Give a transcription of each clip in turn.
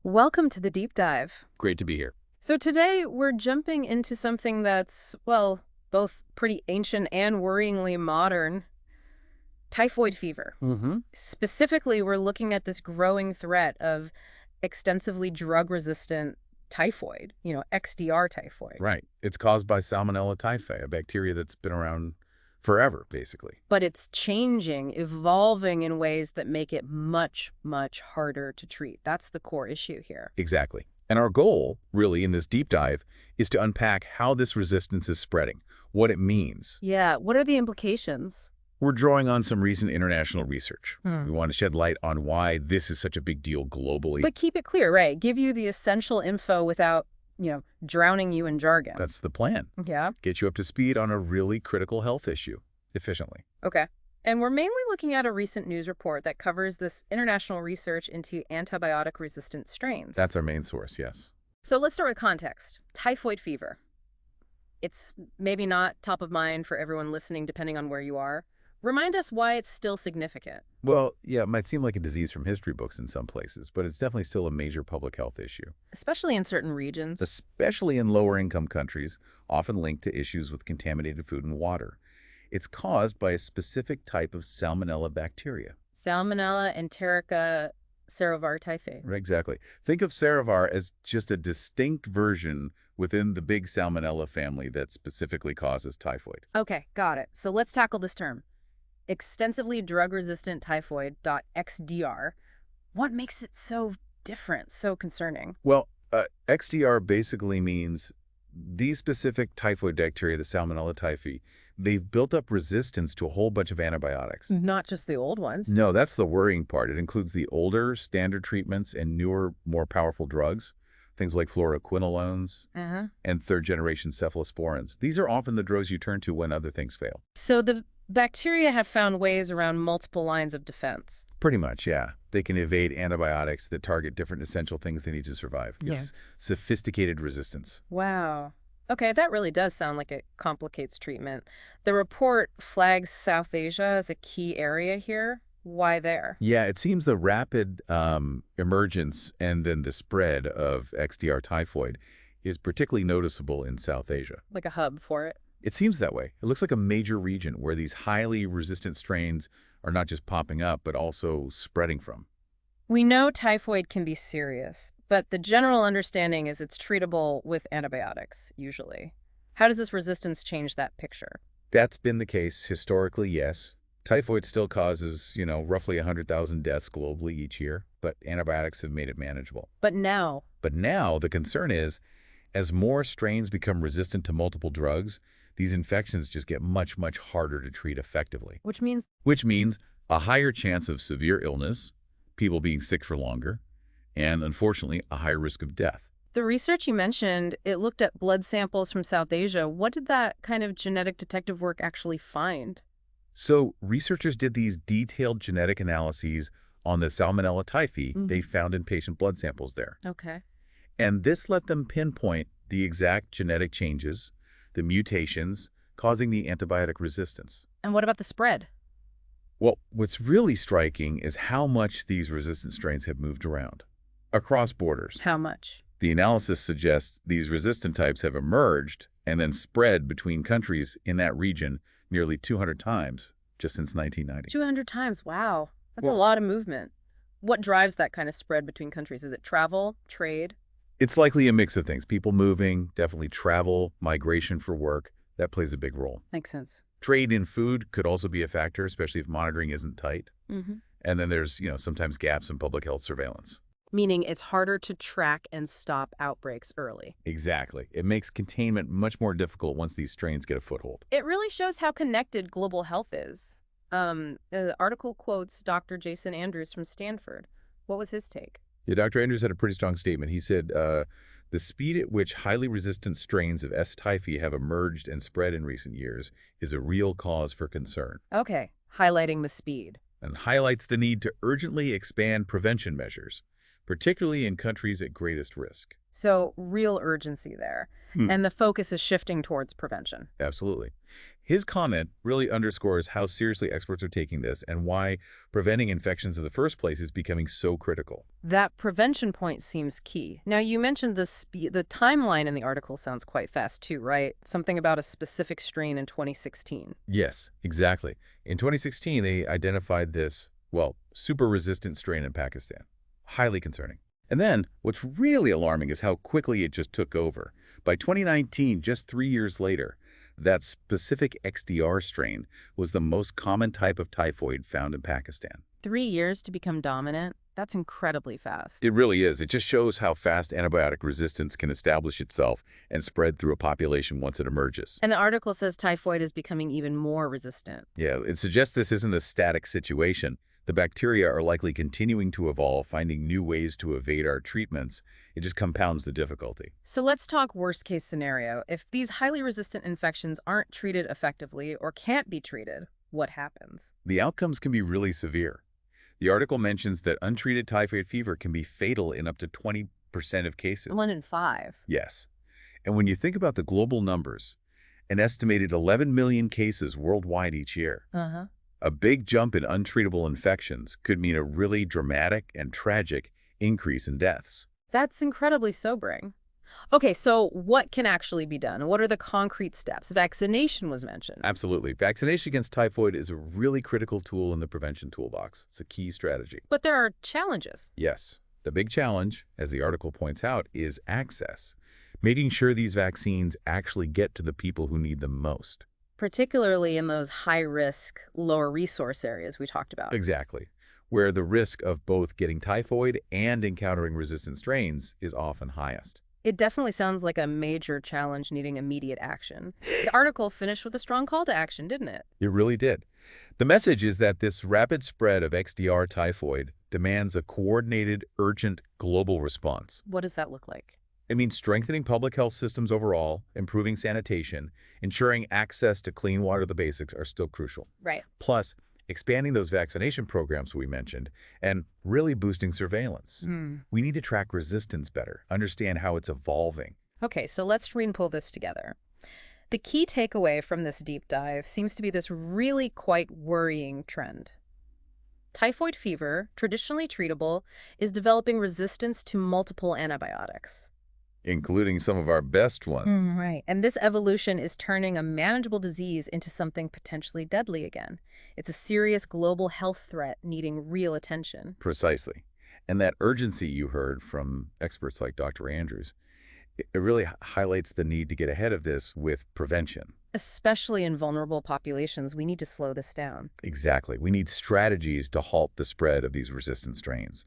Welcome to the deep dive. Great to be here. So today we're jumping into something that's, well, both pretty ancient and worryingly modern, typhoid fever. Mm-hmm. Specifically, we're looking at this growing threat of extensively drug-resistant typhoid, XDR typhoid. Right. It's caused by Salmonella Typhi, a bacteria that's been around forever, basically. But it's changing, evolving in ways that make it much, much harder to treat. That's the core issue here. Exactly. And our goal, really, in this deep dive, is to unpack how this resistance is spreading, what it means. Yeah, what are the implications? We're drawing on some recent international research. Hmm. We want to shed light on why this is such a big deal globally. But keep it clear, right? Give you the essential info without, drowning you in jargon. That's the plan. Yeah. Get you up to speed on a really critical health issue efficiently. Okay. And we're mainly looking at a recent news report that covers this international research into antibiotic-resistant strains. That's our main source, yes. So let's start with context. Typhoid fever. It's maybe not top of mind for everyone listening, depending on where you are. Remind us why it's still significant. Well, yeah, it might seem like a disease from history books in some places, but it's definitely still a major public health issue. Especially in certain regions. Especially in lower-income countries, often linked to issues with contaminated food and water. It's caused by a specific type of Salmonella bacteria. Salmonella enterica cerovar typhi. Right, exactly. Think of Cerovar as just a distinct version within the big Salmonella family that specifically causes typhoid. Okay, got it. So let's tackle this term. Extensively drug-resistant typhoid.xdr. What makes it so different, so concerning? Well, XDR basically means these specific typhoid bacteria, the Salmonella Typhi, they've built up resistance to a whole bunch of antibiotics. Not just the old ones. No, that's the worrying part. It includes the older standard treatments and newer, more powerful drugs, things like fluoroquinolones and third-generation cephalosporins. These are often the drugs you turn to when other things fail. So the bacteria have found ways around multiple lines of defense. Pretty much, yeah. They can evade antibiotics that target different essential things they need to survive. Yeah. It's sophisticated resistance. Wow. Okay, that really does sound like it complicates treatment. The report flags South Asia as a key area here. Why there? Yeah, it seems the rapid emergence and then the spread of XDR typhoid is particularly noticeable in South Asia. Like a hub for it? It seems that way. It looks like a major region where these highly resistant strains are not just popping up, but also spreading from. We know typhoid can be serious, but the general understanding is it's treatable with antibiotics, usually. How does this resistance change that picture? That's been the case historically, yes. Typhoid still causes, roughly 100,000 deaths globally each year, but antibiotics have made it manageable. But now, the concern is, as more strains become resistant to multiple drugs, these infections just get much, much harder to treat effectively. which means Which means a higher chance of severe illness, people being sick for longer, and unfortunately, a higher risk of death. the research you mentioned, it looked at blood samples from South Asia. What did that kind of genetic detective work actually find? So researchers did these detailed genetic analyses on the Salmonella Typhi they found in patient blood samples there. Okay. And this let them pinpoint the exact genetic changes, the mutations, causing the antibiotic resistance. And what about the spread? Well, what's really striking is how much these resistant strains have moved around across borders. How much? The analysis suggests these resistant types have emerged and then spread between countries in that region nearly 200 times just since 1990. 200 times. Wow. That's a Well- lot of movement. What drives that kind of spread between countries? Is it travel, trade? It's likely a mix of things. People moving, definitely travel, migration for work. That plays a big role. Makes sense. Trade in food could also be a factor, especially if monitoring isn't tight. Mm-hmm. And then there's, sometimes gaps in public health surveillance. Meaning it's harder to track and stop outbreaks early. Exactly. It makes containment much more difficult once these strains get a foothold. It really shows how connected global health is. The article quotes Dr. Jason Andrews from Stanford. What was his take? Yeah, Dr. Andrews had a pretty strong statement. He said, the speed at which highly resistant strains of S. typhi have emerged and spread in recent years is a real cause for concern, Okay, highlighting the speed. and highlights the need to urgently expand prevention measures, particularly in countries at greatest risk. So real urgency there. Hmm. And the focus is shifting towards prevention. Absolutely. His comment really underscores how seriously experts are taking this and why preventing infections in the first place is becoming so critical. That prevention point seems key. Now, you mentioned the timeline in the article sounds quite fast too, right? Something about a specific strain in 2016. Yes, exactly. In 2016, they identified this, well, super resistant strain in Pakistan. Highly concerning. And then, what's really alarming is how quickly it just took over. By 2019, just 3 years later, that specific XDR strain was the most common type of typhoid found in Pakistan. 3 years to become dominant? That's incredibly fast. It really is. It just shows how fast antibiotic resistance can establish itself and spread through a population once it emerges. And the article says typhoid is becoming even more resistant. Yeah, it suggests this isn't a static situation. The bacteria are likely continuing to evolve, finding new ways to evade our treatments. It just compounds the difficulty. So let's talk worst case scenario. If these highly resistant infections aren't treated effectively or can't be treated, what happens? The outcomes can be really severe. The article mentions that untreated typhoid fever can be fatal in up to 20% of cases. 1 in 5. Yes. And when you think about the global numbers, an estimated 11 million cases worldwide each year. A big jump in untreatable infections could mean a really dramatic and tragic increase in deaths. That's incredibly sobering. Okay, so what can actually be done? What are the concrete steps? Vaccination was mentioned. Absolutely. Vaccination against typhoid is a really critical tool in the prevention toolbox. It's a key strategy. But there are challenges. Yes. The big challenge, as the article points out, is access. Making sure these vaccines actually get to the people who need them most. Particularly in those high-risk, lower-resource areas we talked about. Exactly. Where the risk of both getting typhoid and encountering resistant strains is often highest. It definitely sounds like a major challenge needing immediate action. The article finished with a strong call to action, didn't it? It really did. The message is that this rapid spread of XDR typhoid demands a coordinated, urgent, global response. What does that look like? It means strengthening public health systems overall, improving sanitation, ensuring access to clean water, the basics, are still crucial. Right. Plus, expanding those vaccination programs we mentioned, and really boosting surveillance. We need to track resistance better, understand how it's evolving. Okay, so let's pull this together. The key takeaway from this deep dive seems to be this really quite worrying trend. Typhoid fever, traditionally treatable, is developing resistance to multiple antibiotics. Including some of our best ones. Right. And this evolution is turning a manageable disease into something potentially deadly again. It's a serious global health threat needing real attention. Precisely. And that urgency you heard from experts like Dr. Andrews, it really highlights the need to get ahead of this with prevention. Especially in vulnerable populations, we need to slow this down. Exactly. We need strategies to halt the spread of these resistant strains.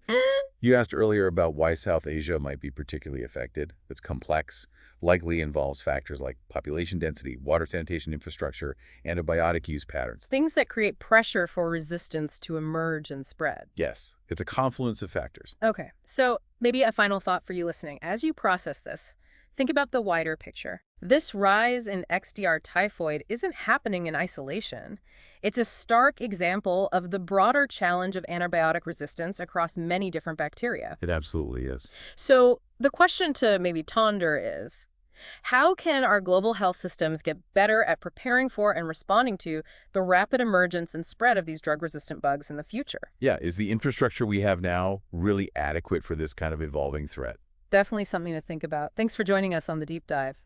You asked earlier about why South Asia might be particularly affected. It's complex, likely involves factors like population density, water sanitation infrastructure, antibiotic use patterns. Things that create pressure for resistance to emerge and spread. Yes, it's a confluence of factors. Okay, so maybe a final thought for you listening. As you process this, think about the wider picture. This rise in XDR typhoid isn't happening in isolation. It's a stark example of the broader challenge of antibiotic resistance across many different bacteria. It absolutely is. So the question to maybe ponder is, how can our global health systems get better at preparing for and responding to the rapid emergence and spread of these drug-resistant bugs in the future? Yeah, is the infrastructure we have now really adequate for this kind of evolving threat? Definitely something to think about. Thanks for joining us on the Deep Dive.